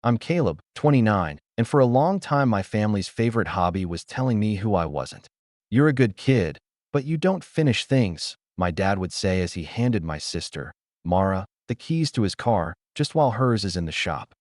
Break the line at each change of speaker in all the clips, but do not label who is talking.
I'm Caleb, 29, and for a long time my family's favorite hobby was telling me who I wasn't. You're a good kid, but you don't finish things, my dad would say as he handed my sister, Mara, the keys to his car, just while hers is in the shop.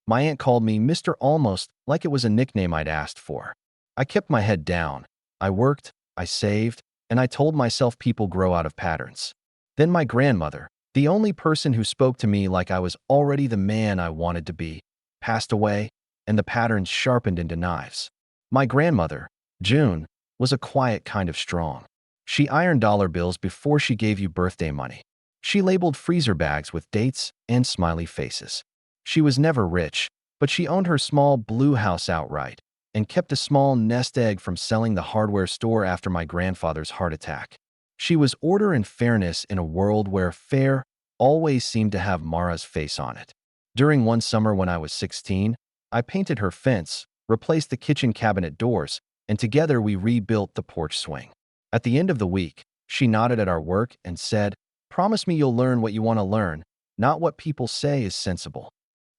My aunt called me Mr. Almost like it was a nickname I'd asked for. I kept my head down. I worked, I saved, and I told myself people grow out of patterns. Then my grandmother, the only person who spoke to me like I was already the man I wanted to be, passed away, and the patterns sharpened into knives. My grandmother, June, was a quiet kind of strong. She ironed dollar bills before she gave you birthday money. She labeled freezer bags with dates and smiley faces. She was never rich, but she owned her small blue house outright and kept a small nest egg from selling the hardware store after my grandfather's heart attack. She was order and fairness in a world where fair always seemed to have Mara's face on it. During one summer when I was 16, I painted her fence, replaced the kitchen cabinet doors, and together we rebuilt the porch swing. At the end of the week, she nodded at our work and said, "Promise me you'll learn what you want to learn, not what people say is sensible."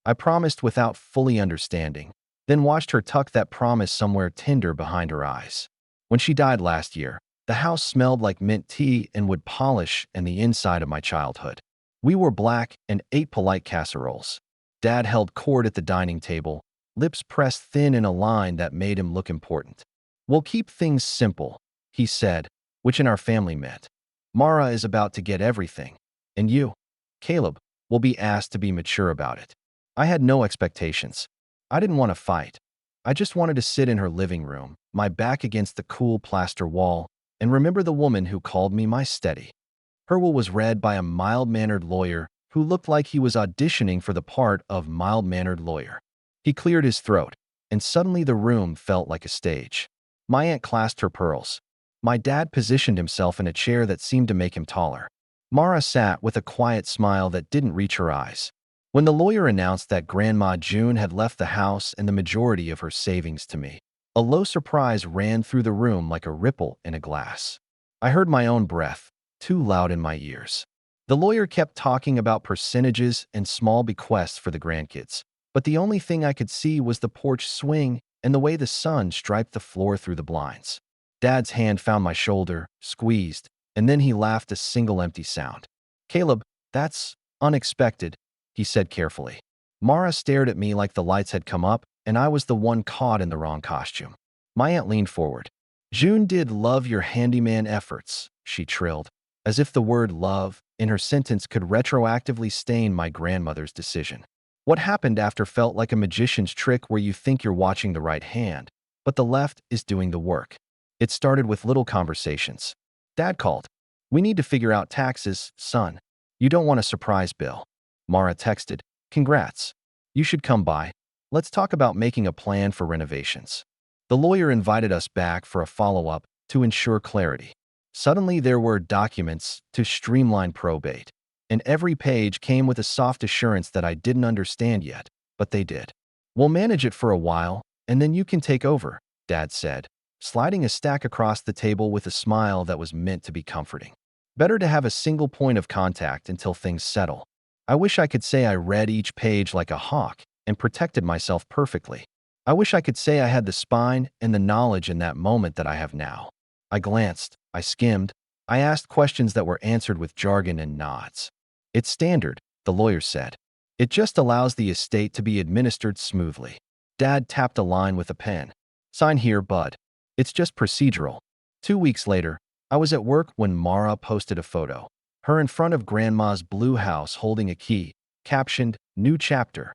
I promised without fully understanding, then watched her tuck that promise somewhere tender behind her eyes. When she died last year, the house smelled like mint tea and wood polish and the inside of my childhood. We wore black and ate polite casseroles. Dad held court at the dining table, lips pressed thin in a line that made him look important. "We'll keep things simple," he said, which in our family meant, "Mara is about to get everything, and you, Caleb, will be asked to be mature about it." I had no expectations. I didn't want to fight. I just wanted to sit in her living room, my back against the cool plaster wall, and remember the woman who called me my steady. Her will was read by a mild-mannered lawyer who looked like he was auditioning for the part of mild-mannered lawyer. He cleared his throat, and suddenly the room felt like a stage. My aunt clasped her pearls. My dad positioned himself in a chair that seemed to make him taller. Mara sat with a quiet smile that didn't reach her eyes. When the lawyer announced that Grandma June had left the house and the majority of her savings to me, a low surprise ran through the room like a ripple in a glass. I heard my own breath, too loud in my ears. The lawyer kept talking about percentages and small bequests for the grandkids, but the only thing I could see was the porch swing and the way the sun striped the floor through the blinds. Dad's hand found my shoulder, squeezed, and then he laughed a single empty sound. "Caleb, that's unexpected," he said carefully. Mara stared at me like the lights had come up and I was the one caught in the wrong costume. My aunt leaned forward. "June did love your handyman efforts," she trilled, as if the word love in her sentence could retroactively stain my grandmother's decision. What happened after felt like a magician's trick where you think you're watching the right hand, but the left is doing the work. It started with little conversations. Dad called. "We need to figure out taxes, son. You don't want a surprise bill." Mara texted, "Congrats. You should come by. Let's talk about making a plan for renovations." The lawyer invited us back for a follow-up to ensure clarity. Suddenly there were documents to streamline probate, and every page came with a soft assurance that I didn't understand yet, but they did. "We'll manage it for a while, and then you can take over," Dad said, sliding a stack across the table with a smile that was meant to be comforting. "Better to have a single point of contact until things settle." I wish I could say I read each page like a hawk and protected myself perfectly. I wish I could say I had the spine and the knowledge in that moment that I have now. I glanced, I skimmed, I asked questions that were answered with jargon and nods. "It's standard," the lawyer said. "It just allows the estate to be administered smoothly." Dad tapped a line with a pen. "Sign here, bud. It's just procedural." 2 weeks later, I was at work when Mara posted a photo. Her in front of Grandma's blue house holding a key, captioned, "New Chapter."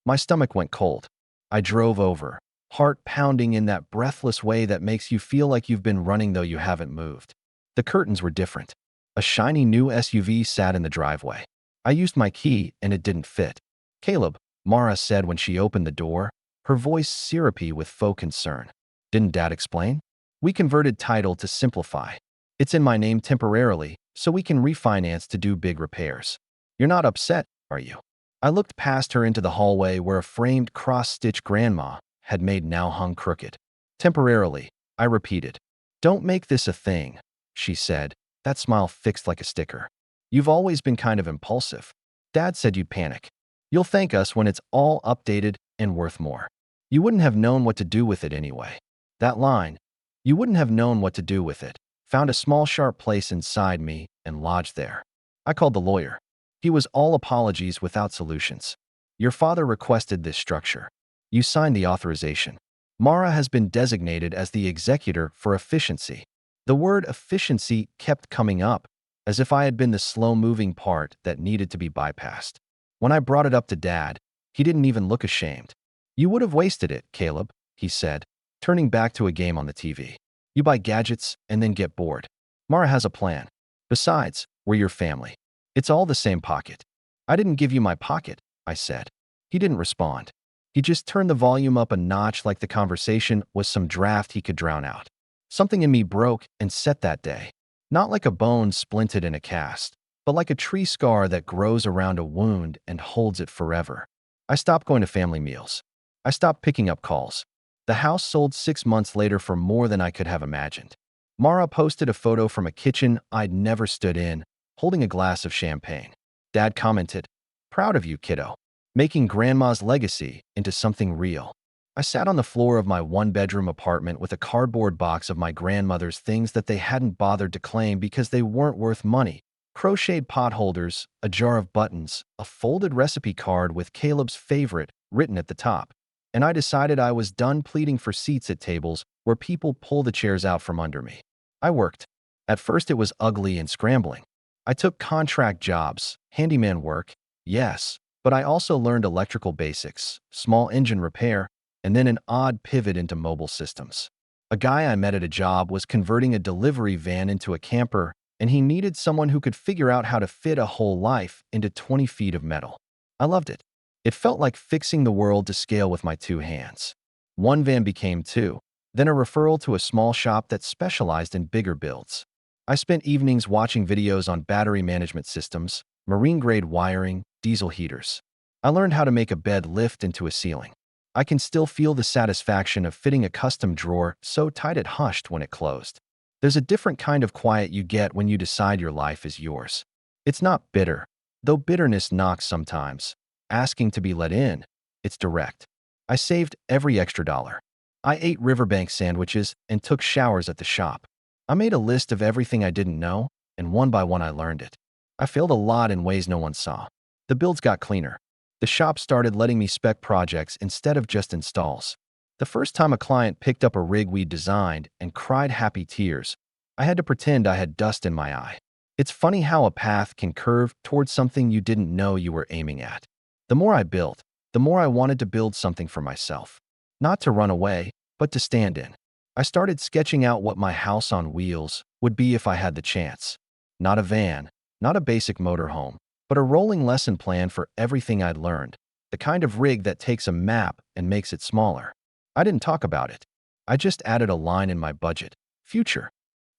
My stomach went cold. I drove over, heart pounding in that breathless way that makes you feel like you've been running though you haven't moved. The curtains were different. A shiny new SUV sat in the driveway. I used my key and it didn't fit. "Caleb," Mara said when she opened the door, her voice syrupy with faux concern. "Didn't Dad explain? We converted title to simplify. It's in my name temporarily, so we can refinance to do big repairs. You're not upset, are you?" I looked past her into the hallway where a framed cross-stitch grandma had made now hung crooked. "Temporarily," I repeated. "Don't make this a thing," she said, that smile fixed like a sticker. "You've always been kind of impulsive. Dad said you'd panic. You'll thank us when it's all updated and worth more. You wouldn't have known what to do with it anyway. That line, you wouldn't have known what to do with it, found a small sharp place inside me and lodged there. I called the lawyer. He was all apologies without solutions. Your father requested this structure. You signed the authorization. Mara has been designated as the executor for efficiency. The word efficiency kept coming up, as if I had been the slow-moving part that needed to be bypassed. When I brought it up to Dad, he didn't even look ashamed. You would have wasted it, Caleb, he said, turning back to a game on the TV. You buy gadgets and then get bored. Mara has a plan. Besides, we're your family. It's all the same pocket. I didn't give you my pocket, I said. He didn't respond. He just turned the volume up a notch like the conversation was some draft he could drown out. Something in me broke and set that day. Not like a bone splinted in a cast, but like a tree scar that grows around a wound and holds it forever. I stopped going to family meals. I stopped picking up calls. The house sold 6 months later for more than I could have imagined. Mara posted a photo from a kitchen I'd never stood in, holding a glass of champagne. Dad commented, "Proud of you, kiddo. Making grandma's legacy into something real." I sat on the floor of my one-bedroom apartment with a cardboard box of my grandmother's things that they hadn't bothered to claim because they weren't worth money. Crocheted pot holders, a jar of buttons, a folded recipe card with Caleb's favorite written at the top. And I decided I was done pleading for seats at tables where people pull the chairs out from under me. I worked. At first it was ugly and scrambling. I took contract jobs, handyman work, yes, but I also learned electrical basics, small engine repair, and then an odd pivot into mobile systems. A guy I met at a job was converting a delivery van into a camper, and he needed someone who could figure out how to fit a whole life into 20 feet of metal. I loved it. It felt like fixing the world to scale with my 2 hands. One van became 2, then a referral to a small shop that specialized in bigger builds. I spent evenings watching videos on battery management systems, marine-grade wiring, diesel heaters. I learned how to make a bed lift into a ceiling. I can still feel the satisfaction of fitting a custom drawer so tight it hushed when it closed. There's a different kind of quiet you get when you decide your life is yours. It's not bitter, though bitterness knocks sometimes. Asking to be let in, it's direct. I saved every extra dollar. I ate riverbank sandwiches and took showers at the shop. I made a list of everything I didn't know, and one by one I learned it. I failed a lot in ways no one saw. The builds got cleaner. The shop started letting me spec projects instead of just installs. The first time a client picked up a rig we designed and cried happy tears, I had to pretend I had dust in my eye. It's funny how a path can curve towards something you didn't know you were aiming at. The more I built, the more I wanted to build something for myself. Not to run away, but to stand in. I started sketching out what my house on wheels would be if I had the chance. Not a van, not a basic motorhome, but a rolling lesson plan for everything I'd learned. The kind of rig that takes a map and makes it smaller. I didn't talk about it. I just added a line in my budget. Future.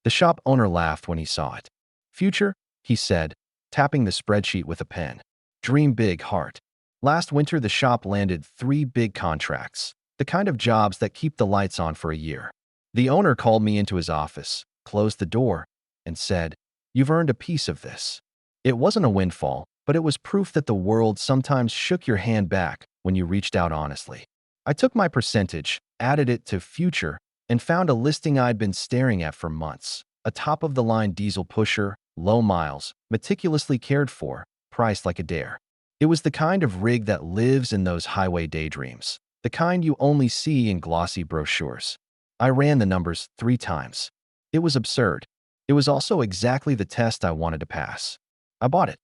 The shop owner laughed when he saw it. Future, he said, tapping the spreadsheet with a pen. Dream big, heart. Last winter, the shop landed 3 big contracts, the kind of jobs that keep the lights on for a year. The owner called me into his office, closed the door, and said, "You've earned a piece of this." It wasn't a windfall, but it was proof that the world sometimes shook your hand back when you reached out honestly. I took my percentage, added it to Future, and found a listing I'd been staring at for months. A top-of-the-line diesel pusher, low miles, meticulously cared for, priced like a dare. It was the kind of rig that lives in those highway daydreams, the kind you only see in glossy brochures. I ran the numbers 3 times. It was absurd. It was also exactly the test I wanted to pass. I bought it.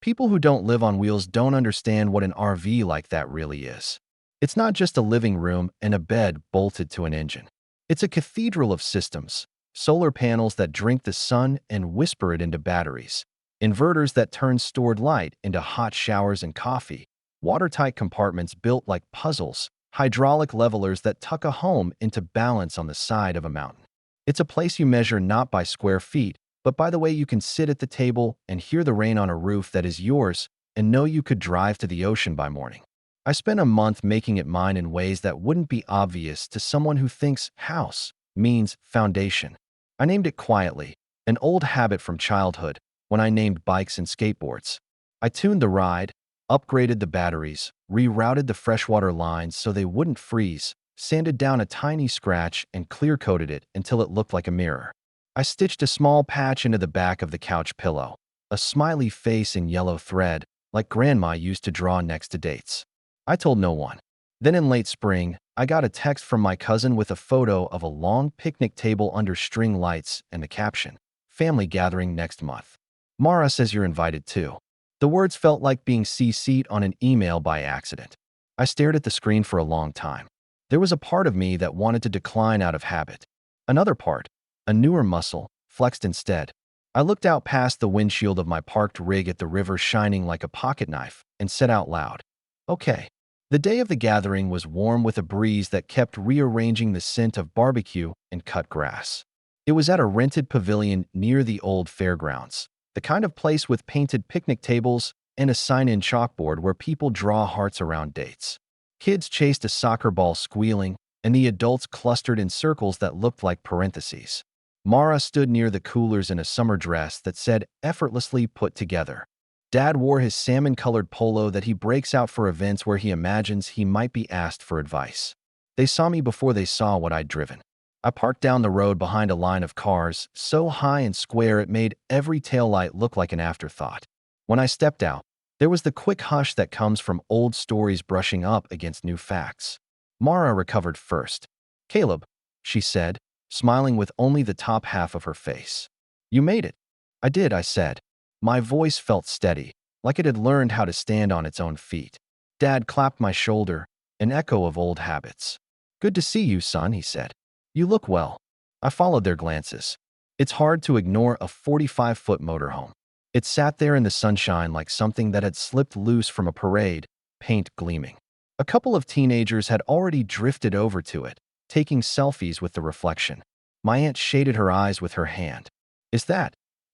People who don't live on wheels don't understand what an RV like that really is. It's not just a living room and a bed bolted to an engine. It's a cathedral of systems, solar panels that drink the sun and whisper it into batteries, inverters that turn stored light into hot showers and coffee, watertight compartments built like puzzles, hydraulic levelers that tuck a home into balance on the side of a mountain. It's a place you measure not by square feet, but by the way you can sit at the table and hear the rain on a roof that is yours and know you could drive to the ocean by morning. I spent a month making it mine in ways that wouldn't be obvious to someone who thinks house means foundation. I named it quietly, an old habit from childhood, when I named bikes and skateboards. I tuned the ride, upgraded the batteries, rerouted the freshwater lines so they wouldn't freeze, sanded down a tiny scratch, and clear-coated it until it looked like a mirror. I stitched a small patch into the back of the couch pillow, a smiley face in yellow thread, like Grandma used to draw next to dates. I told no one. Then in late spring, I got a text from my cousin with a photo of a long picnic table under string lights and the caption, "Family gathering next month. Mara says you're invited too." The words felt like being CC'd on an email by accident. I stared at the screen for a long time. There was a part of me that wanted to decline out of habit. Another part, a newer muscle, flexed instead. I looked out past the windshield of my parked rig at the river shining like a pocket knife and said out loud, "Okay." The day of the gathering was warm with a breeze that kept rearranging the scent of barbecue and cut grass. It was at a rented pavilion near the old fairgrounds, the kind of place with painted picnic tables and a sign-in chalkboard where people draw hearts around dates. Kids chased a soccer ball squealing, and the adults clustered in circles that looked like parentheses. Mara stood near the coolers in a summer dress that said effortlessly put together. Dad wore his salmon-colored polo that he breaks out for events where he imagines he might be asked for advice. They saw me before they saw what I'd driven. I parked down the road behind a line of cars, so high and square it made every taillight look like an afterthought. When I stepped out, there was the quick hush that comes from old stories brushing up against new facts. Mara recovered first. "Caleb," she said, smiling with only the top half of her face. "You made it." "I did," I said. My voice felt steady, like it had learned how to stand on its own feet. Dad clapped my shoulder, an echo of old habits. "Good to see you, son," he said. "You look well." I followed their glances. It's hard to ignore a 45-foot motorhome. It sat there in the sunshine like something that had slipped loose from a parade, paint gleaming. A couple of teenagers had already drifted over to it, taking selfies with the reflection. My aunt shaded her eyes with her hand.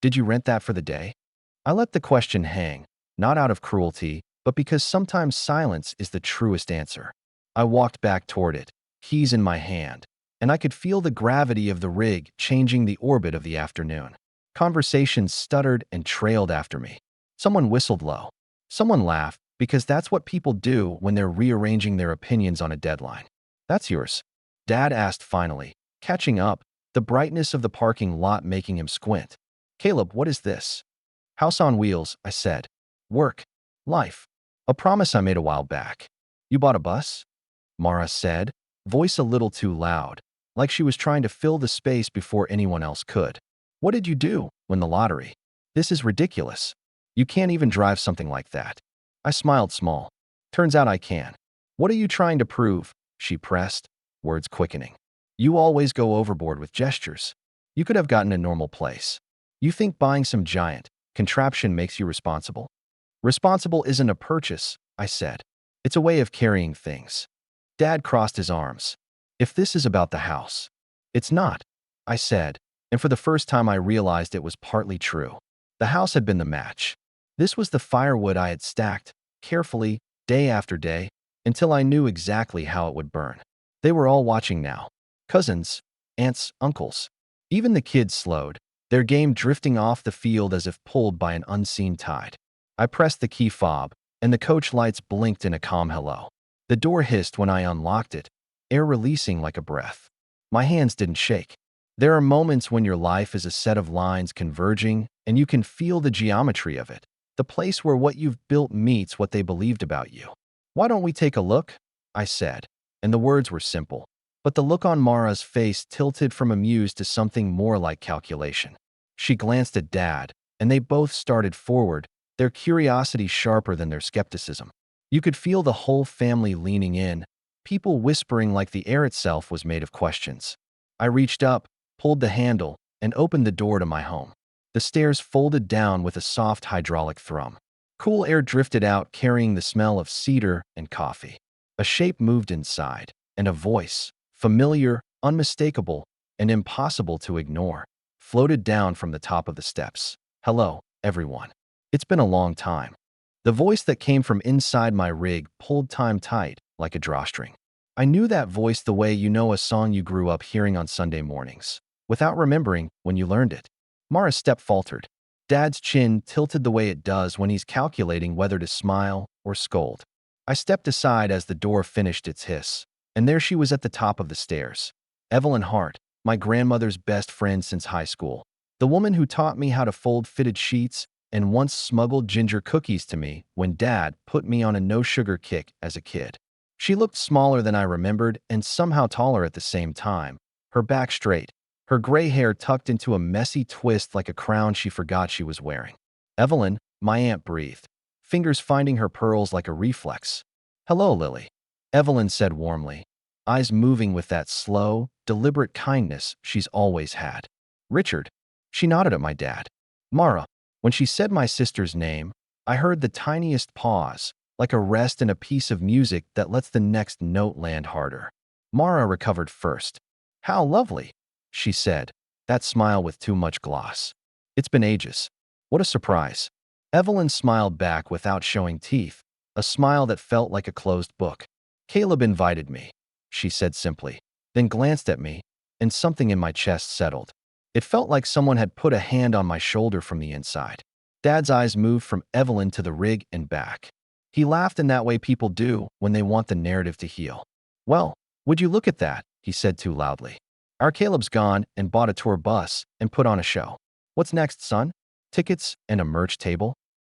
Did you rent that for the day?" I let the question hang, not out of cruelty, but because sometimes silence is the truest answer. I walked back toward it, keys in my hand, and I could feel the gravity of the rig changing the orbit of the afternoon. Conversations stuttered and trailed after me. Someone whistled low. Someone laughed, because that's what people do when they're rearranging their opinions on a deadline. "That's yours?" Dad asked finally, catching up, the brightness of the parking lot making him squint. "Caleb, what is this?" "House on wheels," I said. "Work. Life. A promise I made a while back." "You bought a bus?" Mara said, voice a little too loud, like she was trying to fill the space before anyone else could. "What did you do?" "Win the lottery." "This is ridiculous. You can't even drive something like that." I smiled small. "Turns out I can." "What are you trying to prove?" she pressed, words quickening. "You always go overboard with gestures. You could have gotten a normal place. You think buying some giant contraption makes you responsible?" "Responsible isn't a purchase," I said. "It's a way of carrying things." Dad crossed his arms. "If this is about the house." "It's not," I said, and for the first time I realized it was partly true. The house had been the match. This was the firewood I had stacked, carefully, day after day, until I knew exactly how it would burn. They were all watching now. Cousins, aunts, uncles. Even the kids slowed, their game drifting off the field as if pulled by an unseen tide. I pressed the key fob, and the coach lights blinked in a calm hello. The door hissed when I unlocked it, air releasing like a breath. My hands didn't shake. There are moments when your life is a set of lines converging, and you can feel the geometry of it, the place where what you've built meets what they believed about you. "Why don't we take a look?" I said, and the words were simple. But the look on Mara's face tilted from amused to something more like calculation. She glanced at Dad, and they both started forward, their curiosity sharper than their skepticism. You could feel the whole family leaning in, people whispering like the air itself was made of questions. I reached up, pulled the handle, and opened the door to my home. The stairs folded down with a soft hydraulic thrum. Cool air drifted out, carrying the smell of cedar and coffee. A shape moved inside, and a voice, familiar, unmistakable, and impossible to ignore, floated down from the top of the steps. "Hello, everyone. It's been a long time." The voice that came from inside my rig pulled time tight, like a drawstring. I knew that voice the way you know a song you grew up hearing on Sunday mornings, without remembering when you learned it. Mara's step faltered. Dad's chin tilted the way it does when he's calculating whether to smile or scold. I stepped aside as the door finished its hiss, and there she was at the top of the stairs. Evelyn Hart, my grandmother's best friend since high school. The woman who taught me how to fold fitted sheets and once smuggled ginger cookies to me when Dad put me on a no-sugar kick as a kid. She looked smaller than I remembered and somehow taller at the same time, her back straight, her gray hair tucked into a messy twist like a crown she forgot she was wearing. "Evelyn," my aunt breathed, fingers finding her pearls like a reflex. "Hello, Lily," Evelyn said warmly, eyes moving with that slow, deliberate kindness she's always had. "Richard," she nodded at my dad. "Mara." When she said my sister's name, I heard the tiniest pause, like a rest in a piece of music that lets the next note land harder. Mara recovered first. "How lovely," she said, that smile with too much gloss. "It's been ages." "What a surprise." Evelyn smiled back without showing teeth, a smile that felt like a closed book. "Caleb invited me," she said simply, then glanced at me, and something in my chest settled. It felt like someone had put a hand on my shoulder from the inside. Dad's eyes moved from Evelyn to the rig and back. He laughed in that way people do when they want the narrative to heal. "Well, would you look at that," he said too loudly. "Our Caleb's gone and bought a tour bus and put on a show. What's next, son? Tickets and a merch table?"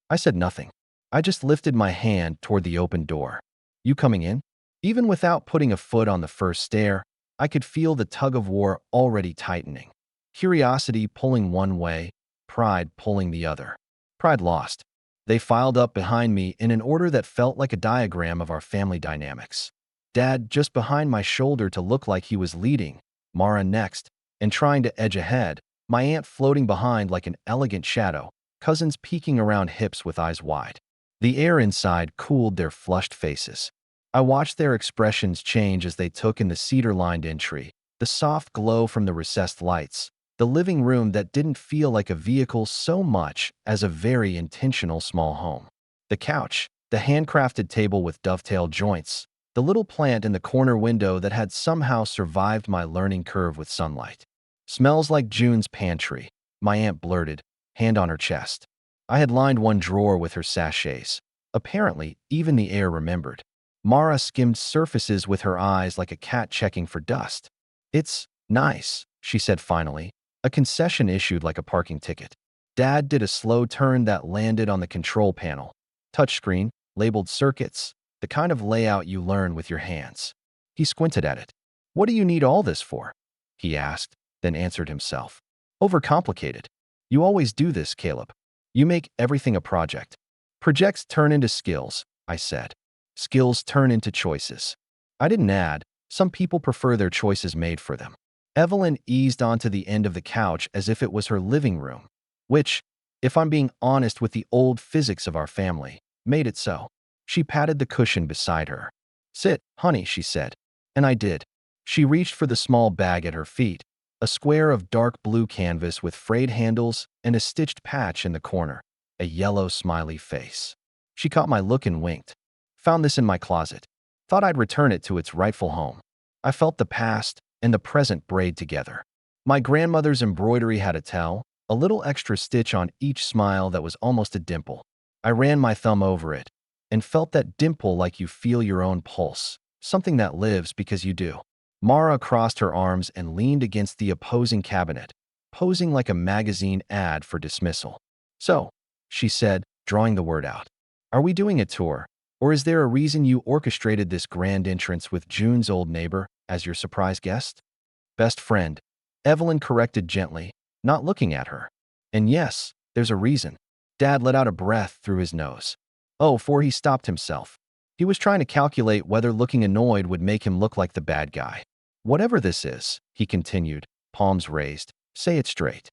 I said nothing. I just lifted my hand toward the open door. "You coming in?" Even without putting a foot on the first stair, I could feel the tug-of-war already tightening. Curiosity pulling one way, pride pulling the other. Pride lost. They filed up behind me in an order that felt like a diagram of our family dynamics. Dad just behind my shoulder to look like he was leading, Mara next, and trying to edge ahead, my aunt floating behind like an elegant shadow, cousins peeking around hips with eyes wide. The air inside cooled their flushed faces. I watched their expressions change as they took in the cedar-lined entry, the soft glow from the recessed lights, the living room that didn't feel like a vehicle so much as a very intentional small home. The couch, the handcrafted table with dovetail joints, the little plant in the corner window that had somehow survived my learning curve with sunlight. "Smells like June's pantry," my aunt blurted, hand on her chest. I had lined one drawer with her sachets. Apparently, even the air remembered. Mara skimmed surfaces with her eyes like a cat checking for dust. "It's nice," she said finally, a concession issued like a parking ticket. Dad did a slow turn that landed on the control panel. Touchscreen, labeled circuits, the kind of layout you learn with your hands. He squinted at it. "What do you need all this for?" he asked, then answered himself. "Overcomplicated. You always do this, Caleb. You make everything a project." "Projects turn into skills," I said. "Skills turn into choices." I didn't add, "Some people prefer their choices made for them." Evelyn eased onto the end of the couch as if it was her living room, which, if I'm being honest with the old physics of our family, made it so. She patted the cushion beside her. "Sit, honey," she said, and I did. She reached for the small bag at her feet, a square of dark blue canvas with frayed handles and a stitched patch in the corner, a yellow smiley face. She caught my look and winked. "Found this in my closet. Thought I'd return it to its rightful home." I felt the past and the present braid together. My grandmother's embroidery had a tell, a little extra stitch on each smile that was almost a dimple. I ran my thumb over it and felt that dimple like you feel your own pulse, something that lives because you do. Mara crossed her arms and leaned against the opposing cabinet, posing like a magazine ad for dismissal. "So," she said, drawing the word out, "are we doing a tour, or is there a reason you orchestrated this grand entrance with June's old neighbor as your surprise guest?" "Best friend," Evelyn corrected gently, not looking at her. "And yes, there's a reason." Dad let out a breath through his nose. For he stopped himself. He was trying to calculate whether looking annoyed would make him look like the bad guy. "Whatever this is," he continued, palms raised, "say it straight."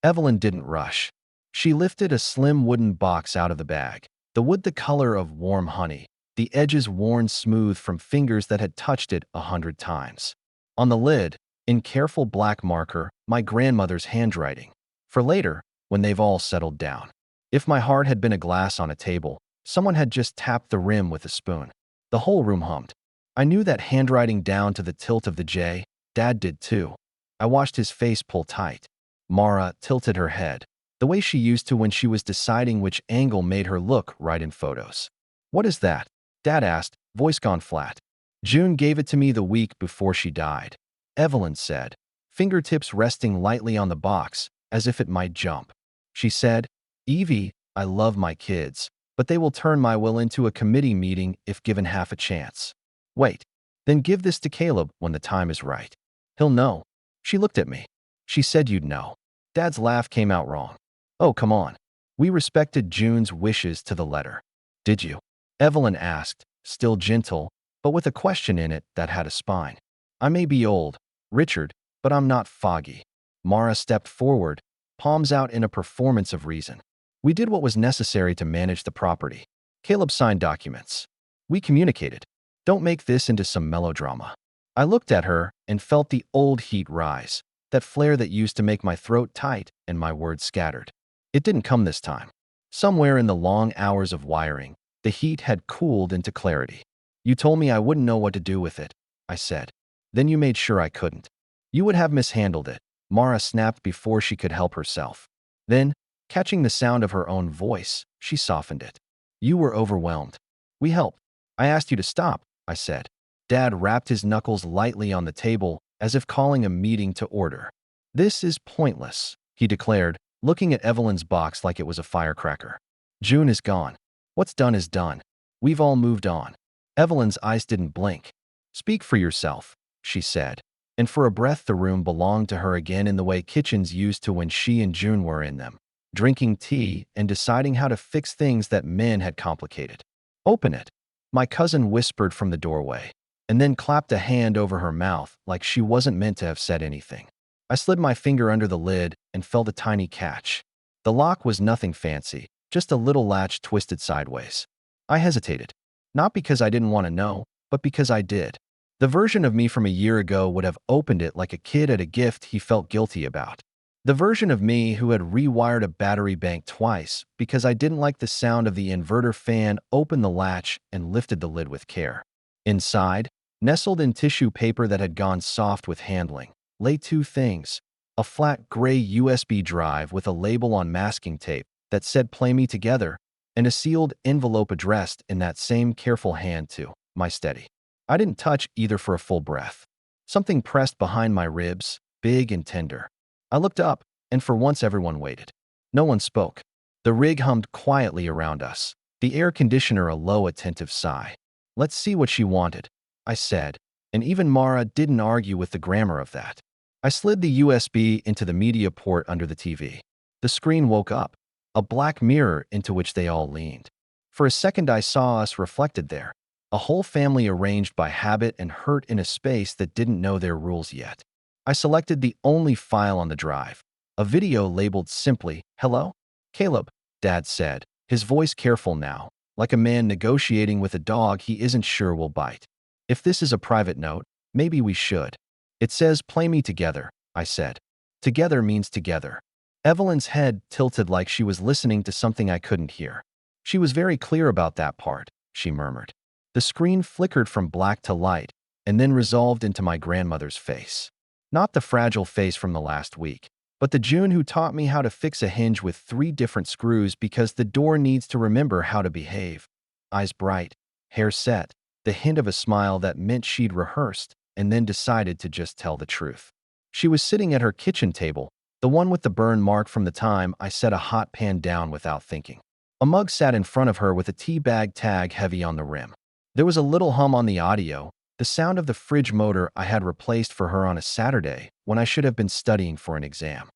Evelyn didn't rush. She lifted a slim wooden box out of the bag, the wood the color of warm honey, the edges worn smooth from fingers that had touched it 100 times. On the lid, in careful black marker, my grandmother's handwriting. For later, when they've all settled down. If my heart had been a glass on a table, someone had just tapped the rim with a spoon. The whole room hummed. I knew that handwriting down to the tilt of the J. Dad did too. I watched his face pull tight. Mara tilted her head. the way she used to when she was deciding which angle made her look right in photos. "What is that?" Dad asked, voice gone flat. "June gave it to me the week before she died," Evelyn said, fingertips resting lightly on the box as if it might jump. She said, "Evie, I love my kids, but they will turn my will into a committee meeting if given half a chance. Wait, then give this to Caleb when the time is right. He'll know." She looked at me. "She said you'd know." Dad's laugh came out wrong. "Oh, come on. We respected June's wishes to the letter." "Did you?" Evelyn asked, still gentle, but with a question in it that had a spine. "I may be old, Richard, but I'm not foggy." Mara stepped forward, palms out in a performance of reason. "We did what was necessary to manage the property. Caleb signed documents. We communicated. Don't make this into some melodrama." I looked at her and felt the old heat rise, that flare that used to make my throat tight and my words scattered. It didn't come this time. Somewhere in the long hours of wiring, the heat had cooled into clarity. "You told me I wouldn't know what to do with it," I said. "Then you made sure I couldn't. You would have mishandled it," Mara snapped before she could help herself. Then, catching the sound of her own voice, she softened it. "You were overwhelmed. We helped. I asked you to stop," I said. Dad rapped his knuckles lightly on the table as if calling a meeting to order. "This is pointless," he declared, looking at Evelyn's box like it was a firecracker. "June is gone. What's done is done. We've all moved on." Evelyn's eyes didn't blink. "Speak for yourself," she said. And for a breath the room belonged to her again in the way kitchens used to when she and June were in them, drinking tea and deciding how to fix things that men had complicated. "Open it," my cousin whispered from the doorway, and then clapped a hand over her mouth like she wasn't meant to have said anything. I slid my finger under the lid and felt a tiny catch. The lock was nothing fancy, just a little latch twisted sideways. I hesitated, not because I didn't want to know, but because I did. The version of me from a year ago would have opened it like a kid at a gift he felt guilty about. The version of me who had rewired a battery bank twice because I didn't like the sound of the inverter fan opened the latch and lifted the lid with care. Inside, nestled in tissue paper that had gone soft with handling, lay two things: a flat gray USB drive with a label on masking tape that said "Play Me Together," and a sealed envelope addressed in that same careful hand to "My Steady." I didn't touch either for a full breath. Something pressed behind my ribs, big and tender. I looked up, and for once everyone waited. No one spoke. The rig hummed quietly around us, the air conditioner a low, attentive sigh. "Let's see what she wanted," I said, and even Mara didn't argue with the grammar of that. I slid the USB into the media port under the TV. The screen woke up, a black mirror into which they all leaned. For a second I saw us reflected there, a whole family arranged by habit and hurt in a space that didn't know their rules yet. I selected the only file on the drive, a video labeled simply, "Hello? Caleb," Dad said, his voice careful now, like a man negotiating with a dog he isn't sure will bite. "If this is a private note, maybe we should." "It says play me together," I said. Together means together. Evelyn's head tilted like she was listening to something I couldn't hear. "She was very clear about that part," she murmured. The screen flickered from black to light and then resolved into my grandmother's face. Not the fragile face from the last week, but the June who taught me how to fix a hinge with 3 different screws because the door needs to remember how to behave. Eyes bright, hair set, the hint of a smile that meant she'd rehearsed and then decided to just tell the truth. She was sitting at her kitchen table, the one with the burn mark from the time I set a hot pan down without thinking. A mug sat in front of her with a tea bag tag heavy on the rim. There was a little hum on the audio, the sound of the fridge motor I had replaced for her on a Saturday when I should have been studying for an exam.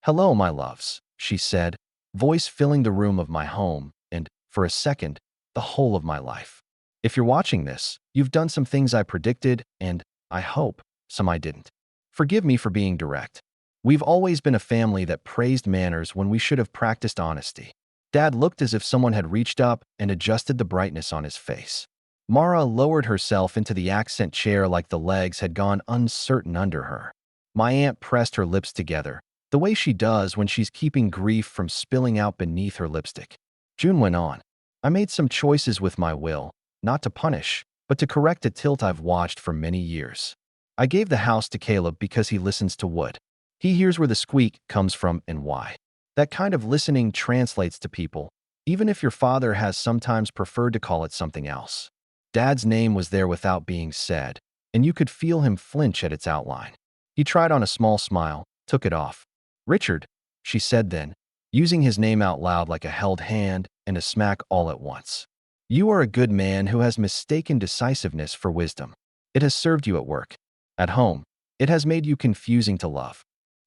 "Hello, my loves," she said, voice filling the room of my home and, for a second, the whole of my life. "If you're watching this, you've done some things I predicted and, I hope, some I didn't. Forgive me for being direct. We've always been a family that praised manners when we should have practiced honesty." Dad looked as if someone had reached up and adjusted the brightness on his face. Mara lowered herself into the accent chair like the legs had gone uncertain under her. My aunt pressed her lips together, the way she does when she's keeping grief from spilling out beneath her lipstick. June went on. "I made some choices with my will, not to punish, but to correct a tilt I've watched for many years. I gave the house to Caleb because he listens to Wood. He hears where the squeak comes from and why. That kind of listening translates to people, even if your father has sometimes preferred to call it something else. Dad's name was there without being said, and you could feel him flinch at its outline. He tried on a small smile, took it off. Richard, she said then, using his name out loud like a held hand and a smack all at once. You are a good man who has mistaken decisiveness for wisdom. It has served you at work. At home, it has made you confusing to love.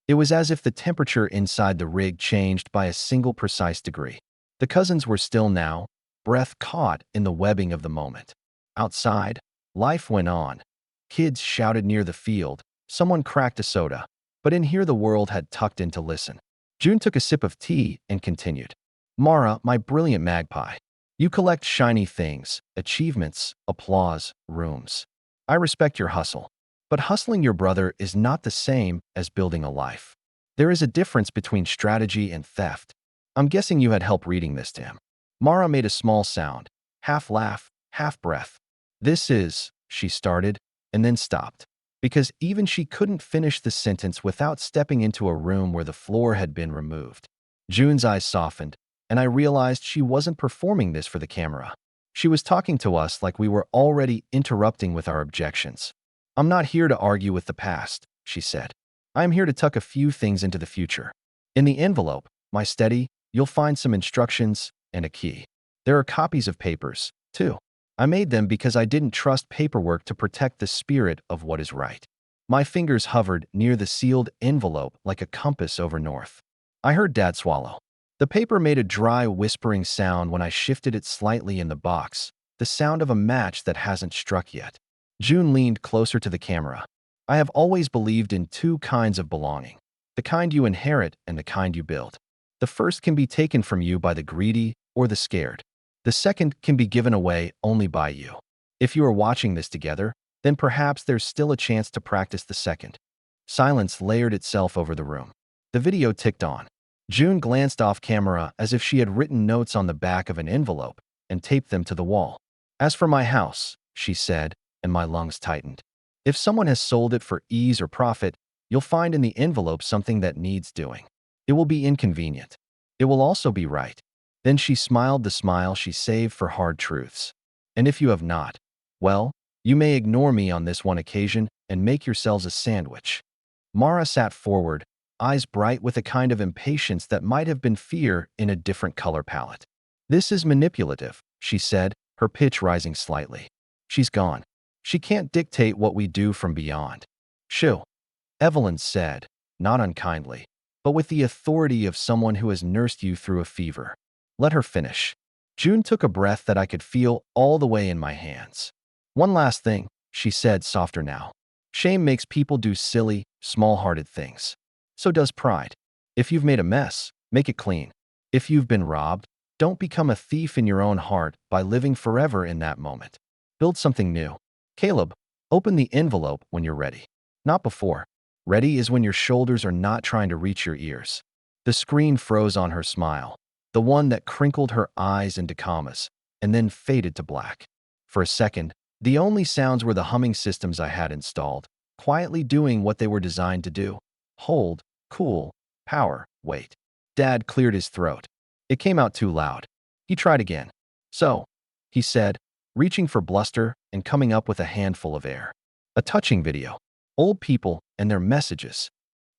It was as if the temperature inside the rig changed by a single precise degree. The cousins were still now, breath caught in the webbing of the moment. Outside, life went on. Kids shouted near the field, someone cracked a soda, but in here the world had tucked in to listen. June took a sip of tea and continued. Mara, my brilliant magpie, you collect shiny things, achievements, applause, rooms. I respect your hustle. But hustling your brother is not the same as building a life. There is a difference between strategy and theft. I'm guessing you had help reading this to him. Mara made a small sound, half laugh, half breath. This is, she started, and then stopped, because even she couldn't finish the sentence without stepping into a room where the floor had been removed. June's eyes softened, and I realized she wasn't performing this for the camera. She was talking to us like we were already interrupting with our objections. I'm not here to argue with the past, she said. I am here to tuck a few things into the future. In the envelope, my steady, you'll find some instructions and a key. There are copies of papers, too. I made them because I didn't trust paperwork to protect the spirit of what is right. My fingers hovered near the sealed envelope like a compass over north. I heard Dad swallow. The paper made a dry, whispering sound when I shifted it slightly in the box, the sound of a match that hasn't struck yet. June leaned closer to the camera. I have always believed in two kinds of belonging, the kind you inherit and the kind you build. The first can be taken from you by the greedy or the scared. The second can be given away only by you. If you are watching this together, then perhaps there's still a chance to practice the second. Silence layered itself over the room. The video ticked on. June glanced off camera as if she had written notes on the back of an envelope and taped them to the wall. As for my house, she said, and my lungs tightened. If someone has sold it for ease or profit, you'll find in the envelope something that needs doing. It will be inconvenient. It will also be right. Then she smiled the smile she saved for hard truths. And if you have not, well, you may ignore me on this one occasion and make yourselves a sandwich. Mara sat forward, eyes bright with a kind of impatience that might have been fear in a different color palette. This is manipulative, she said, her pitch rising slightly. She's gone. She can't dictate what we do from beyond. Shoo, Evelyn said, not unkindly, but with the authority of someone who has nursed you through a fever. Let her finish. June took a breath that I could feel all the way in my hands. One last thing, she said, softer now. Shame makes people do silly, small-hearted things. So does pride. If you've made a mess, make it clean. If you've been robbed, don't become a thief in your own heart by living forever in that moment. Build something new. Caleb, open the envelope when you're ready. Not before. Ready is when your shoulders are not trying to reach your ears. The screen froze on her smile, the one that crinkled her eyes into commas, and then faded to black. For a second, the only sounds were the humming systems I had installed, quietly doing what they were designed to do. Hold, cool, power, wait. Dad cleared his throat. It came out too loud. He tried again. So, he said, reaching for bluster and coming up with a handful of air. A touching video. Old people and their messages.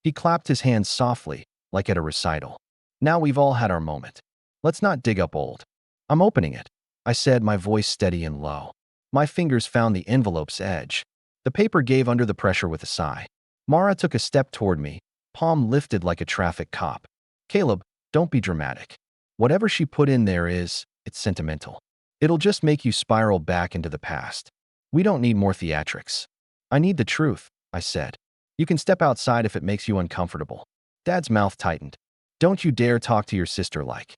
He clapped his hands softly, like at a recital. Now we've all had our moment. Let's not dig up old. I'm opening it, I said, my voice steady and low. My fingers found the envelope's edge. The paper gave under the pressure with a sigh. Mara took a step toward me, palm lifted like a traffic cop. Caleb, don't be dramatic. Whatever she put in there it's sentimental. It'll just make you spiral back into the past. We don't need more theatrics. I need the truth, I said. You can step outside if it makes you uncomfortable. Dad's mouth tightened. Don't you dare talk to your sister like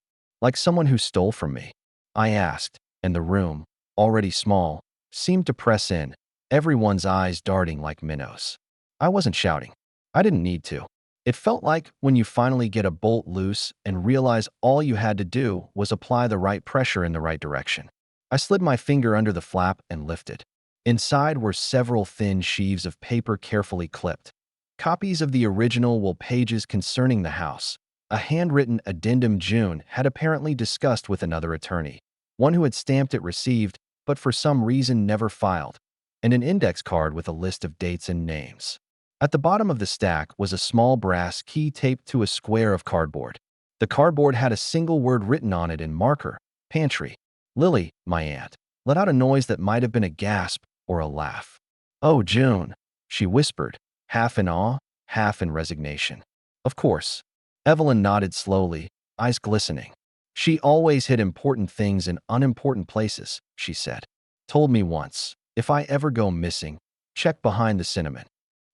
someone who stole from me. I asked, and the room, already small, seemed to press in, everyone's eyes darting like minnows. I wasn't shouting. I didn't need to. It felt like when you finally get a bolt loose and realize all you had to do was apply the right pressure in the right direction. I slid my finger under the flap and lifted. Inside were several thin sheaves of paper carefully clipped. Copies of the original pages concerning the house, A handwritten addendum June had apparently discussed with another attorney, one who had stamped it received, but for some reason never filed, and an index card with a list of dates and names. At the bottom of the stack was a small brass key taped to a square of cardboard. The cardboard had a single word written on it in marker, pantry. Lily, my aunt, let out a noise that might have been a gasp or a laugh. "Oh, June," she whispered, half in awe, half in resignation. "Of course." Evelyn nodded slowly, eyes glistening. "She always hid important things in unimportant places," she said. "Told me once, if I ever go missing, check behind the cinnamon."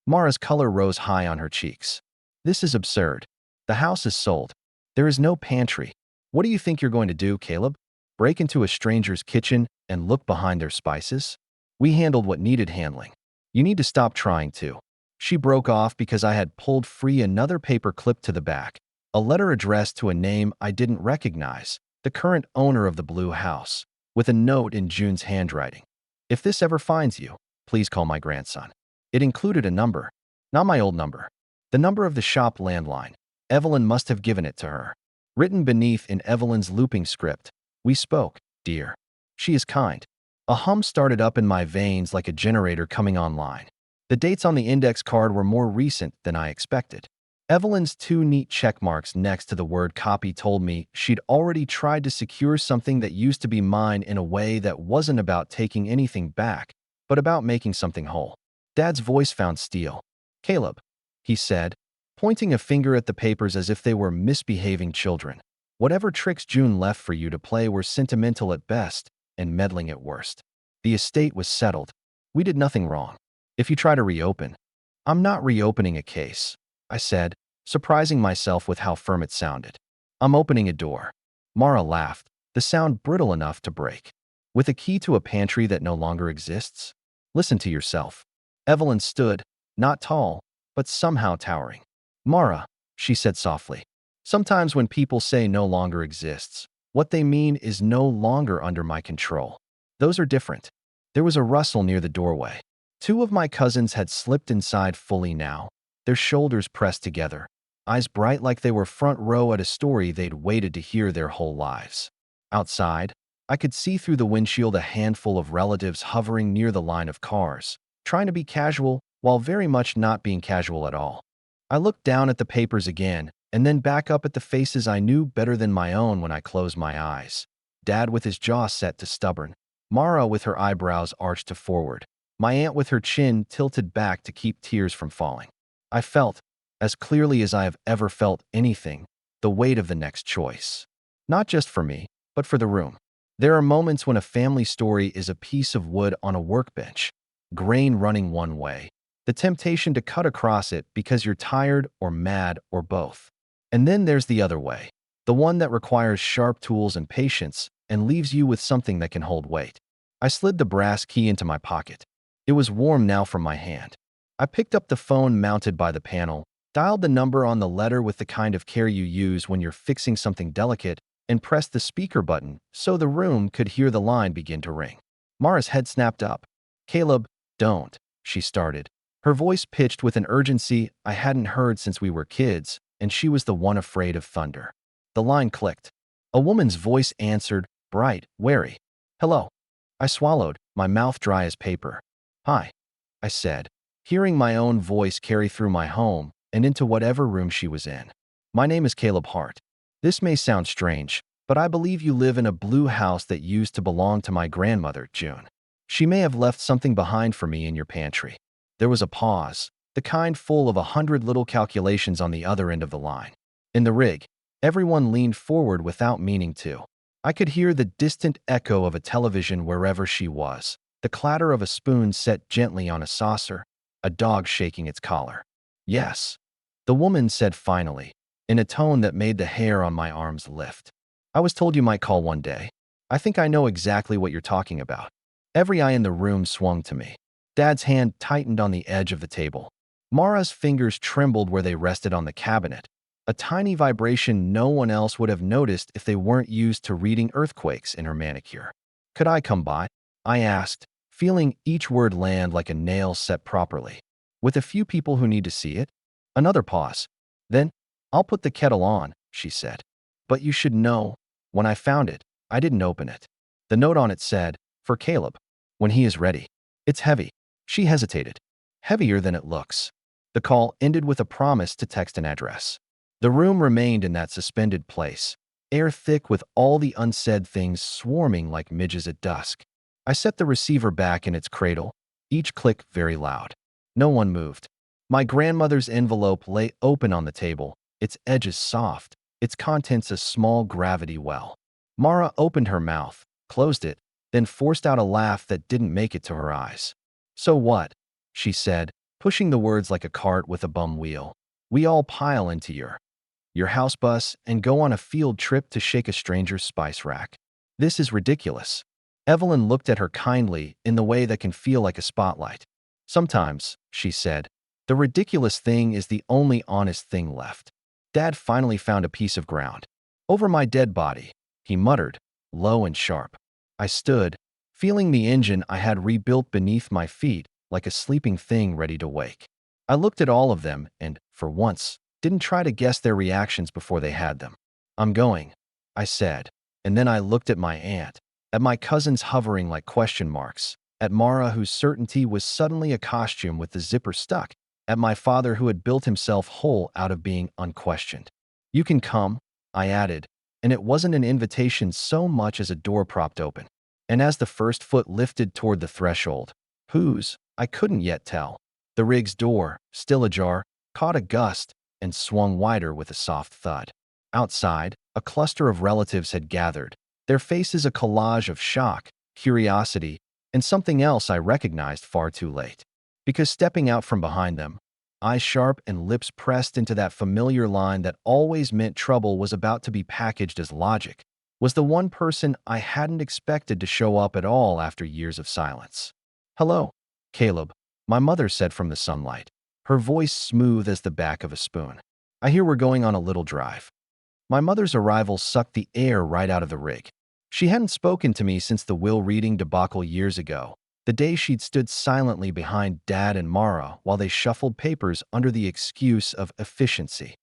Mara's color rose high on her cheeks. "This is absurd. The house is sold. There is no pantry. What do you think you're going to do, Caleb? Break into a stranger's kitchen and look behind their spices? We handled what needed handling. You need to stop trying to." She broke off because I had pulled free another paper clip to the back, a letter addressed to a name I didn't recognize, the current owner of the blue house, with a note in June's handwriting. "If this ever finds you, please call my grandson." It included a number, not my old number, the number of the shop landline. Evelyn must have given it to her. Written beneath in Evelyn's looping script, "We spoke, dear. She is kind." A hum started up in my veins like a generator coming online. The dates on the index card were more recent than I expected. Evelyn's two neat check marks next to the word copy told me she'd already tried to secure something that used to be mine in a way that wasn't about taking anything back, but about making something whole. Dad's voice found steel. "Caleb," he said, pointing a finger at the papers as if they were misbehaving children. "Whatever tricks June left for you to play were sentimental at best and meddling at worst. The estate was settled. We did nothing wrong. If you try to reopen—" "I'm not reopening a case," I said, surprising myself with how firm it sounded. "I'm opening a door." Mara laughed, the sound brittle enough to break. "With a key to a pantry that no longer exists? Listen to yourself." Evelyn stood, not tall, but somehow towering. "Mara," she said softly, "sometimes when people say no longer exists, what they mean is no longer under my control. Those are different." There was a rustle near the doorway. Two of my cousins had slipped inside fully now, their shoulders pressed together, eyes bright like they were front row at a story they'd waited to hear their whole lives. Outside, I could see through the windshield a handful of relatives hovering near the line of cars, trying to be casual while very much not being casual at all. I looked down at the papers again, and then back up at the faces I knew better than my own when I closed my eyes. Dad with his jaw set to stubborn, Mara with her eyebrows arched to forward, my aunt with her chin tilted back to keep tears from falling. I felt, as clearly as I have ever felt anything, the weight of the next choice. Not just for me, but for the room. There are moments when a family story is a piece of wood on a workbench, grain running one way, the temptation to cut across it because you're tired or mad or both. And then there's the other way, the one that requires sharp tools and patience and leaves you with something that can hold weight. I slid the brass key into my pocket. It was warm now from my hand. I picked up the phone mounted by the panel, dialed the number on the letter with the kind of care you use when you're fixing something delicate, and pressed the speaker button so the room could hear the line begin to ring. Mara's head snapped up. "Caleb, don't," she started, her voice pitched with an urgency I hadn't heard since we were kids, and she was the one afraid of thunder. The line clicked. A woman's voice answered, bright, wary. "Hello." I swallowed, my mouth dry as paper. "Hi," I said, hearing my own voice carry through my home and into whatever room she was in. "My name is Caleb Hart. This may sound strange, but I believe you live in a blue house that used to belong to my grandmother, June. She may have left something behind for me in your pantry." There was a pause, the kind full of 100 little calculations on the other end of the line. In the rig, everyone leaned forward without meaning to. I could hear the distant echo of a television wherever she was, the clatter of a spoon set gently on a saucer, a dog shaking its collar. "Yes," the woman said finally, in a tone that made the hair on my arms lift. "I was told you might call one day. I think I know exactly what you're talking about." Every eye in the room swung to me. Dad's hand tightened on the edge of the table. Mara's fingers trembled where they rested on the cabinet, a tiny vibration no one else would have noticed if they weren't used to reading earthquakes in her manicure. "Could I come by?" I asked, feeling each word land like a nail set properly. "With a few people who need to see it?" Another pause. Then, "I'll put the kettle on," she said. But you should know, when I found it, I didn't open it. The note on it said, "For Caleb, when he is ready." It's heavy. She hesitated. Heavier than it looks. The call ended with a promise to text an address. The room remained in that suspended place, air thick with all the unsaid things swarming like midges at dusk. I set the receiver back in its cradle, each click very loud. No one moved. My grandmother's envelope lay open on the table, its edges soft, its contents a small gravity well. Mara opened her mouth, closed it, then forced out a laugh that didn't make it to her eyes. "So what?" she said, pushing the words like a cart with a bum wheel. "We all pile into your house bus and go on a field trip to shake a stranger's spice rack. This is ridiculous." Evelyn looked at her kindly in the way that can feel like a spotlight. "Sometimes," she said, "the ridiculous thing is the only honest thing left." Dad finally found a piece of ground. "Over my dead body," he muttered, low and sharp. I stood, feeling the engine I had rebuilt beneath my feet like a sleeping thing ready to wake. I looked at all of them and, for once, didn't try to guess their reactions before they had them. "I'm going," I said, and then I looked at my aunt, at my cousins hovering like question marks, at Mara whose certainty was suddenly a costume with the zipper stuck, at my father who had built himself whole out of being unquestioned. "You can come," I added, and it wasn't an invitation so much as a door propped open. And as the first foot lifted toward the threshold, whose, I couldn't yet tell, the rig's door, still ajar, caught a gust and swung wider with a soft thud. Outside, a cluster of relatives had gathered, their faces a collage of shock, curiosity, and something else I recognized far too late. Because stepping out from behind them, eyes sharp and lips pressed into that familiar line that always meant trouble was about to be packaged as logic, was the one person I hadn't expected to show up at all after years of silence. "Hello, Caleb," my mother said from the sunlight, her voice smooth as the back of a spoon. "I hear we're going on a little drive." My mother's arrival sucked the air right out of the rig. She hadn't spoken to me since the will reading debacle years ago, the day she'd stood silently behind Dad and Mara while they shuffled papers under the excuse of efficiency.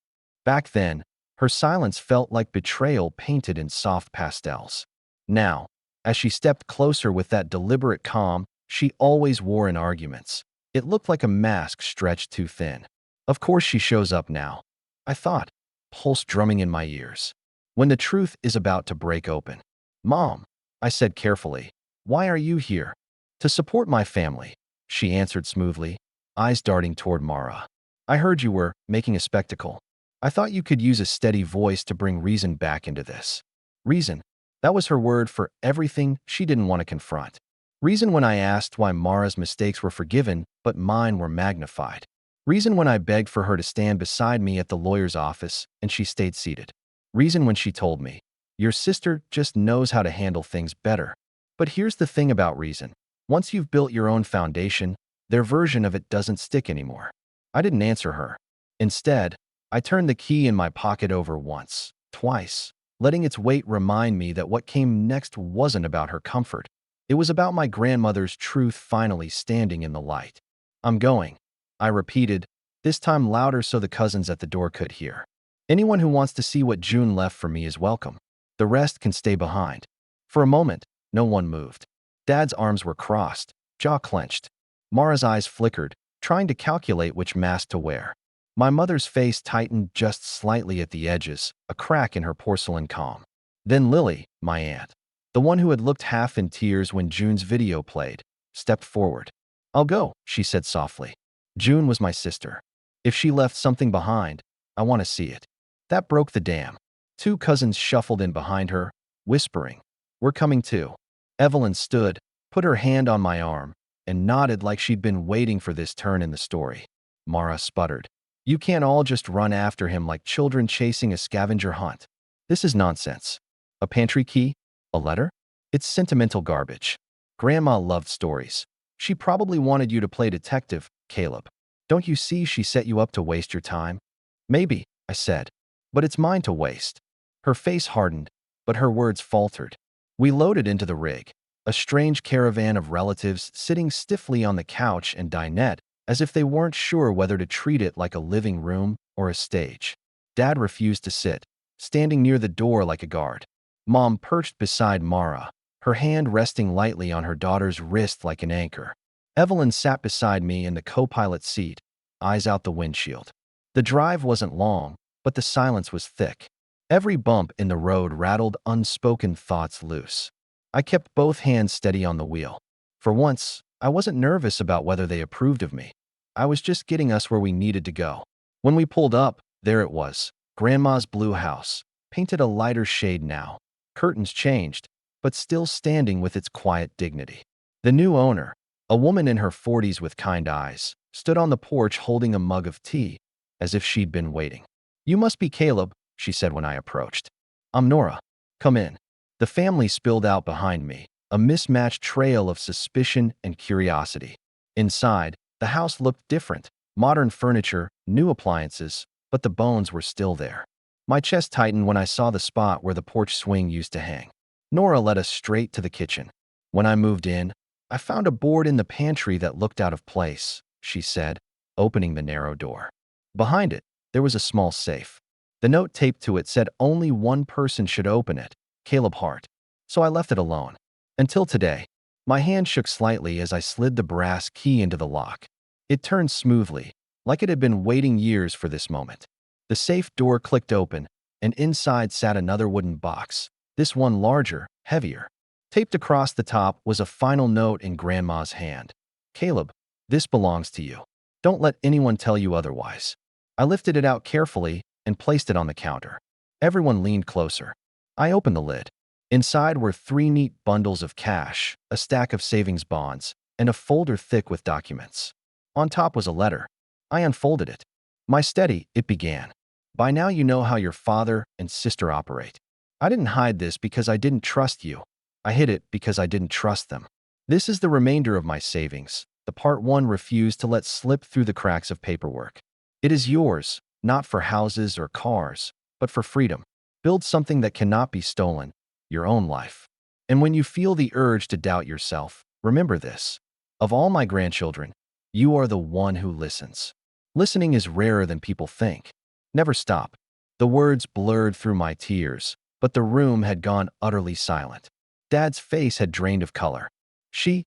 Back then, her silence felt like betrayal painted in soft pastels. Now, as she stepped closer with that deliberate calm she always wore in arguments, it looked like a mask stretched too thin. Of course she shows up now, I thought, pulse drumming in my ears, when the truth is about to break open. "Mom," I said carefully, "why are you here?" "To support my family," she answered smoothly, eyes darting toward Mara. "I heard you were making a spectacle. I thought you could use a steady voice to bring reason back into this." Reason. That was her word for everything she didn't want to confront. Reason when I asked why Mara's mistakes were forgiven, but mine were magnified. Reason when I begged for her to stand beside me at the lawyer's office and she stayed seated. Reason when she told me, "Your sister just knows how to handle things better." But here's the thing about reason. Once you've built your own foundation, their version of it doesn't stick anymore. I didn't answer her. Instead, I turned the key in my pocket over once, twice, letting its weight remind me that what came next wasn't about her comfort. It was about my grandmother's truth finally standing in the light. "I'm going," I repeated, this time louder so the cousins at the door could hear. "Anyone who wants to see what June left for me is welcome. The rest can stay behind." For a moment, no one moved. Dad's arms were crossed, jaw clenched. Mara's eyes flickered, trying to calculate which mask to wear. My mother's face tightened just slightly at the edges, a crack in her porcelain calm. Then Lily, my aunt, the one who had looked half in tears when June's video played, stepped forward. "I'll go," she said softly. "June was my sister. If she left something behind, I want to see it." That broke the dam. Two cousins shuffled in behind her, whispering, "We're coming too." Evelyn stood, put her hand on my arm, and nodded like she'd been waiting for this turn in the story. Mara sputtered, "You can't all just run after him like children chasing a scavenger hunt. This is nonsense. A pantry key? A letter? It's sentimental garbage. Grandma loved stories. She probably wanted you to play detective, Caleb. Don't you see she set you up to waste your time?" "Maybe," I said, "but it's mine to waste." Her face hardened, but her words faltered. We loaded into the rig, a strange caravan of relatives sitting stiffly on the couch and dinette as if they weren't sure whether to treat it like a living room or a stage. Dad refused to sit, standing near the door like a guard. Mom perched beside Mara, her hand resting lightly on her daughter's wrist like an anchor. Evelyn sat beside me in the co-pilot seat, eyes out the windshield. The drive wasn't long, but the silence was thick. Every bump in the road rattled unspoken thoughts loose. I kept both hands steady on the wheel. For once, I wasn't nervous about whether they approved of me. I was just getting us where we needed to go. When we pulled up, there it was, Grandma's blue house, painted a lighter shade now. Curtains changed, but still standing with its quiet dignity. The new owner, a woman in her 40s with kind eyes, stood on the porch holding a mug of tea, as if she'd been waiting. "You must be Caleb," she said when I approached. "I'm Nora. Come in." The family spilled out behind me, a mismatched trail of suspicion and curiosity. Inside, the house looked different. Modern furniture, new appliances, but the bones were still there. My chest tightened when I saw the spot where the porch swing used to hang. Nora led us straight to the kitchen. When I moved in, "I found a board in the pantry that looked out of place," she said, opening the narrow door. Behind it, there was a small safe. The note taped to it said only one person should open it, Caleb Hart. So I left it alone. Until today. My hand shook slightly as I slid the brass key into the lock. It turned smoothly, like it had been waiting years for this moment. The safe door clicked open, and inside sat another wooden box, this one larger, heavier. Taped across the top was a final note in Grandma's hand. "Caleb, this belongs to you. Don't let anyone tell you otherwise." I lifted it out carefully and placed it on the counter. Everyone leaned closer. I opened the lid. Inside were 3 neat bundles of cash, a stack of savings bonds, and a folder thick with documents. On top was a letter. I unfolded it. "My steady," it began. "By now you know how your father and sister operate. I didn't hide this because I didn't trust you. I hid it because I didn't trust them. This is the remainder of my savings, the part one refused to let slip through the cracks of paperwork. It is yours, not for houses or cars, but for freedom. Build something that cannot be stolen, your own life. And when you feel the urge to doubt yourself, remember this. Of all my grandchildren, you are the one who listens. Listening is rarer than people think. Never stop." The words blurred through my tears, but the room had gone utterly silent. Dad's face had drained of color. She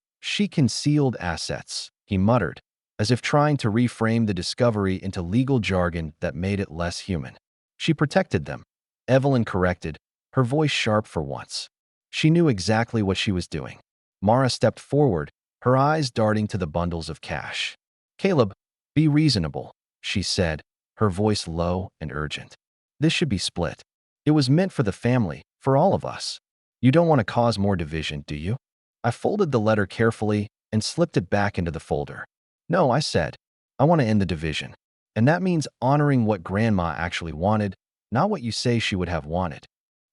concealed assets," he muttered, as if trying to reframe the discovery into legal jargon that made it less human. "She protected them," Evelyn corrected, her voice sharp for once. She knew exactly what she was doing. Mara stepped forward, her eyes darting to the bundles of cash. "Caleb, be reasonable," she said, her voice low and urgent. "This should be split. It was meant for the family, for all of us. You don't want to cause more division, do you?" I folded the letter carefully and slipped it back into the folder. "No," I said. "I want to end the division. And that means honoring what Grandma actually wanted, not what you say she would have wanted."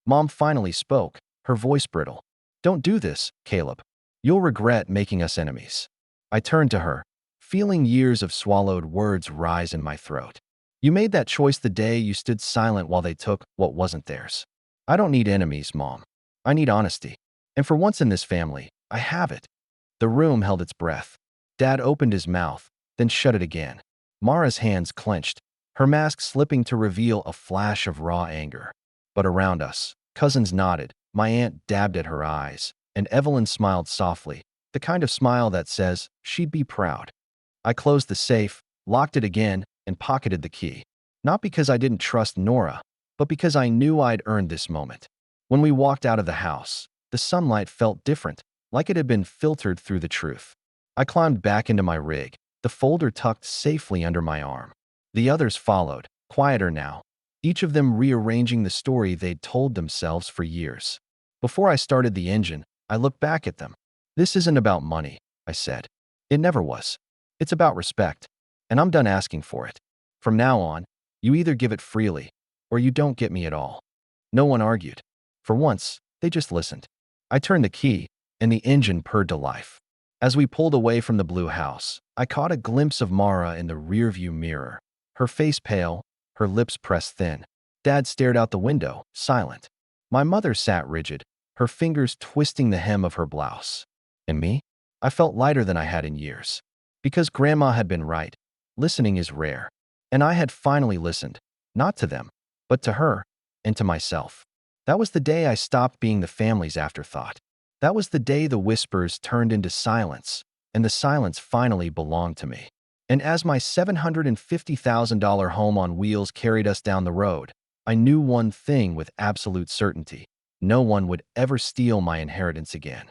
Mom finally spoke, her voice brittle. "Don't do this, Caleb. You'll regret making us enemies." I turned to her, feeling years of swallowed words rise in my throat. "You made that choice the day you stood silent while they took what wasn't theirs. I don't need enemies, Mom. I need honesty. And for once in this family, I have it." The room held its breath. Dad opened his mouth, then shut it again. Mara's hands clenched, her mask slipping to reveal a flash of raw anger. But around us, cousins nodded, my aunt dabbed at her eyes, and Evelyn smiled softly, the kind of smile that says she'd be proud. I closed the safe, locked it again, and pocketed the key. Not because I didn't trust Nora, but because I knew I'd earned this moment. When we walked out of the house, the sunlight felt different, like it had been filtered through the truth. I climbed back into my rig, the folder tucked safely under my arm. The others followed, quieter now, each of them rearranging the story they'd told themselves for years. Before I started the engine, I looked back at them. "This isn't about money," I said. "It never was. It's about respect, and I'm done asking for it. From now on, you either give it freely, or you don't get me at all." No one argued. For once, they just listened. I turned the key, and the engine purred to life. As we pulled away from the blue house, I caught a glimpse of Mara in the rearview mirror, her face pale, her lips pressed thin. Dad stared out the window, silent. My mother sat rigid, her fingers twisting the hem of her blouse. And me? I felt lighter than I had in years. Because Grandma had been right. Listening is rare. And I had finally listened, not to them, but to her. and to myself. That was the day I stopped being the family's afterthought. That was the day the whispers turned into silence, and the silence finally belonged to me. And as my $750,000 home on wheels carried us down the road, I knew one thing with absolute certainty. No one would ever steal my inheritance again.